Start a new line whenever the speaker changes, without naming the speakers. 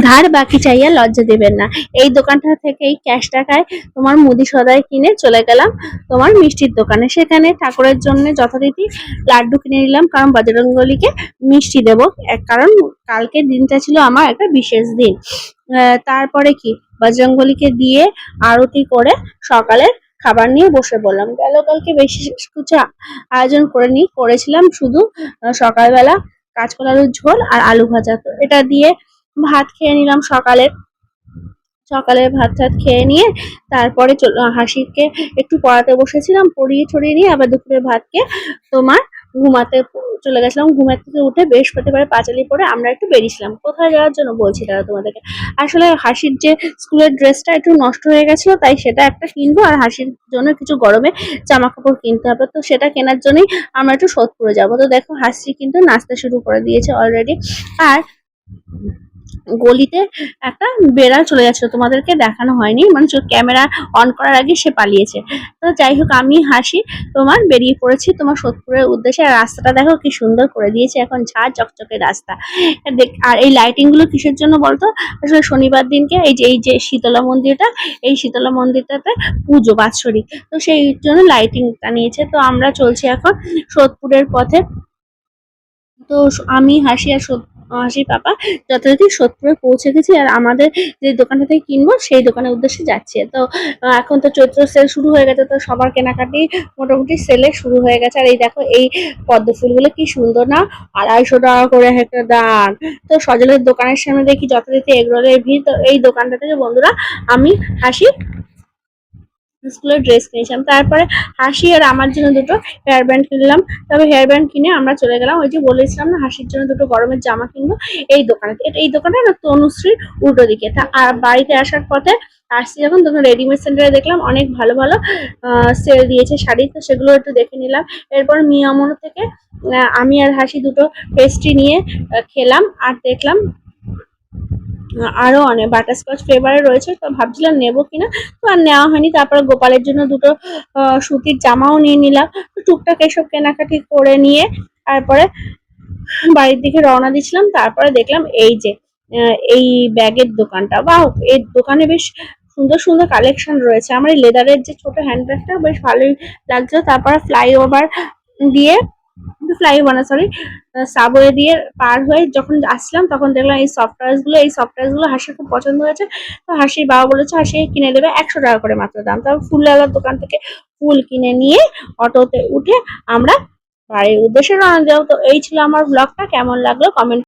ধার বাকি চাইয়া লজ্জা দিবেন না। এই দোকানটা থেকেই ক্যাশ টাকায় তোমার মুদি সদাই কিনে চলে গেলাম তোমার মিষ্টির দোকানে। সেখানে ঠাকুরের জন্য যথারীতি লাড্ডু কিনে নিলাম, কারণ বজরঙ্গবলীকে মিষ্টি দেবো, কারণ কালকের দিনটা ছিল আমার একটা বিশেষ দিন। তারপরে কি বজরঙ্গবলীকে দিয়ে আরতি করে সকালে খাবার নিয়ে বসে পড়লাম। গেল কালকে বেশি কিছু আয়োজন করেছিলাম শুধু সকালবেলা কাঁচকলা আলুর ঝোল আর আলু ভাজা। তো এটা দিয়ে ভাত খেয়ে নিলাম সকালে ভাত টাত খেয়ে নিয়ে তারপরে হাসিকে একটু পড়াতে বসেছিলাম, পড়িয়ে ছড়িয়ে নিয়ে আবার দুপুরে ভাত খেয়ে তোমার ঘুমাতে চলে গেছিলাম। ঘুমের থেকে উঠে বৃহস্পতিবার পাঁচালি পরে আমরা একটু বেরিয়েছিলাম। কোথায় যাওয়ার জন্য বলছি দাদা তোমাদেরকে, আসলে হাসির যে স্কুলের ড্রেসটা একটু নষ্ট হয়ে গেছিল, তাই সেটা একটা কিনবো, আর হাসির জন্য কিছু গরমে জামা কাপড় কিনতে হবে। তো সেটা কেনার জন্যই আমরা একটু সোদপুরে যাবো। তো দেখো হাসি কিন্তু নাচতে শুরু করে দিয়েছে অলরেডি। আর গলিতে একটা বেড়াল চলে যাচ্ছিল, তোমাদেরকে দেখানো হয়নি, মানে ক্যামেরা অন করার আগে সে পালিয়েছে। তো যাই হোক, আমি হাসি তোমার বেরিয়ে পড়েছি তোমার সোদপুরের উদ্দেশ্যে। আর রাস্তাটা দেখো কি সুন্দর করে দিয়েছে, এখন ঝাঁ চকচকে রাস্তা। আর এই লাইটিং গুলো কিসের জন্য বলতো, আসলে শনিবার দিনকে এই যে শীতলা মন্দিরটা, এই শীতলা মন্দিরটাতে পুজো বাৎসরিক, তো সেই জন্য লাইটিংটা নিয়েছে। তো আমরা চলছি এখন সোদপুরের পথে। তো আমি হাসির পাপা যথারীতি সোদপুরে পৌঁছে গেছি, আর আমাদের যে দোকানটা থেকে কিনবো সেই দোকানের উদ্দেশ্যে যাচ্ছে। তো এখন তো চৈত্র সেল শুরু হয়ে গেছে, তো সবার কেনাকাটি মোটামুটি সেলে শুরু হয়ে গেছে। আর এই দেখো এই পদ্ম ফুলগুলো কি সুন্দর না, 250 টাকা করে একটা দাম। তো সজলের দোকানের সামনে দেখি যথারীতি এগরোলের ভিড়। তো এই দোকানটা থেকে বন্ধুরা আমি হাসি স্কুলের ড্রেস কিনেছিলাম। তারপরে হাসি আর আমার জন্য দুটো হেয়ার ব্যান্ড কিনলাম। তবে হেয়ার ব্যান্ড কিনে আমরা চলে গেলাম, ওই যে বলেছিলাম না হাসির জন্য দুটো গরমের জামা কিনবো, এই দোকানে। এই দোকানটা না তনুশ্রীর উল্টো দিকে। তা আর বাড়িতে আসার পথে আসছি যখন, তখন রেডিমেড সেন্টারে দেখলাম অনেক ভালো ভালো সেল দিয়েছে শাড়ি, তো সেগুলো একটু দেখে নিলাম। এরপর মিয়ামোনো থেকে আমি আর হাসি দুটো পেস্ট্রি নিয়ে খেলাম, আর দেখলাম আরো অনেক বাটারস্কচ ফ্লেভারে রয়েছে, তো ভাবছিলাম নেবো কিনা, তো আর নেওয়া হয়নি। তারপরে গোপালের জন্য দুটো সুতির জামাও নিয়ে নিলাম। তো টুকটাক এসব কেনাকাটি করে নিয়ে তারপরে বাড়ির দিকে রওনা দিচ্ছিলাম। তারপরে দেখলাম এই যে এই ব্যাগের দোকানটা, বা এই দোকানে বেশ সুন্দর সুন্দর কালেকশন রয়েছে। আমার এই লেদারের যে ছোট হ্যান্ড ব্যাগটা বেশ ভালোই লাগছিল। তারপরে ফ্লাইওভার না সরি সাবওয়ে দিয়ে পার হয়ে যখন আসলাম, তখন দেখলাম এই সফটওয়্যারগুলো হাসির খুব পছন্দ হয়েছে। তো হাসির বাবা বলেছে হাসি কিনে দেবে, 100 টাকা করে মাত্র দাম। তারপর ফুলওয়ালার দোকান থেকে ফুল কিনে নিয়ে অটোতে উঠে আমরা বাড়ির উদ্দেশ্যে রওনা দেব। তো এই ছিল আমার ব্লগটা, কেমন লাগলো কমেন্ট